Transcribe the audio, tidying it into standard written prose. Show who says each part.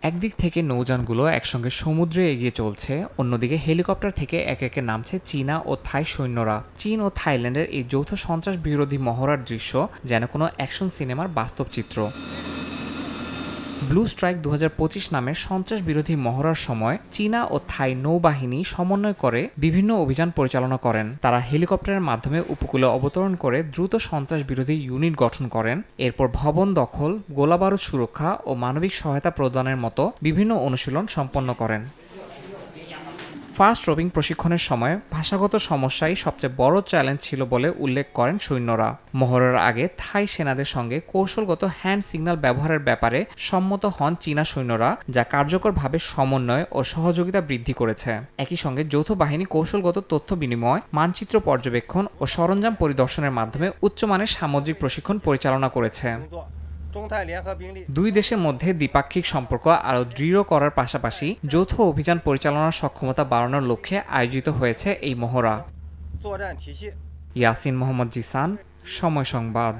Speaker 1: একদিক থেকে নৌযানগুলো একসঙ্গে সমুদ্রে এগিয়ে চলছে, অন্যদিকে হেলিকপ্টার থেকে একে একে নামছে চীনা ও থাই সৈন্যরা। চীন ও থাইল্যান্ডের এই যৌথ সন্ত্রাস বিরোধী মহড়ার দৃশ্য যেন কোনো অ্যাকশন সিনেমার বাস্তব চিত্র। ব্লু স্ট্রাইক 2025 নামের সন্ত্রাস বিরোধী মহড়ার সময় চীনা ও থাই নৌবাহিনী সমন্বয় করে বিভিন্ন অভিযান পরিচালনা করেন। তারা হেলিকপ্টারের মাধ্যমে উপকূলে অবতরণ করে দ্রুত সন্ত্রাস বিরোধী ইউনিট গঠন করেন। এরপর ভবন দখল, গোলাবারুদ সুরক্ষা ও মানবিক সহায়তা প্রদানের মতো বিভিন্ন অনুশীলন সম্পন্ন করেন। ফাস্ট রোভিং প্রশিক্ষণের সময় ভাষাগত সমস্যাই সবচেয়ে বড় চ্যালেঞ্জ ছিল বলে উল্লেখ করেন সৈন্যরা। মহড়ার আগে থাই সেনাদের সঙ্গে কৌশলগত হ্যান্ড সিগন্যাল ব্যবহারের ব্যাপারে সম্মত হন চীনা সৈন্যরা, যা কার্যকরভাবে সমন্বয় ও সহযোগিতা বৃদ্ধি করেছে। একই সঙ্গে যৌথ বাহিনী কৌশলগত তথ্য বিনিময়, মানচিত্র পর্যবেক্ষণ ও সরঞ্জাম পরিদর্শনের মাধ্যমে উচ্চমানের সামুদ্রিক প্রশিক্ষণ পরিচালনা করেছে। দুই দেশের মধ্যে দ্বিপাক্ষিক সম্পর্ক আরও দৃঢ় করার পাশাপাশি যৌথ অভিযান পরিচালনার সক্ষমতা বাড়ানোর লক্ষ্যে আয়োজিত হয়েছে এই মহড়া। ইয়াসিন মোহাম্মদ জিসান, সময় সংবাদ।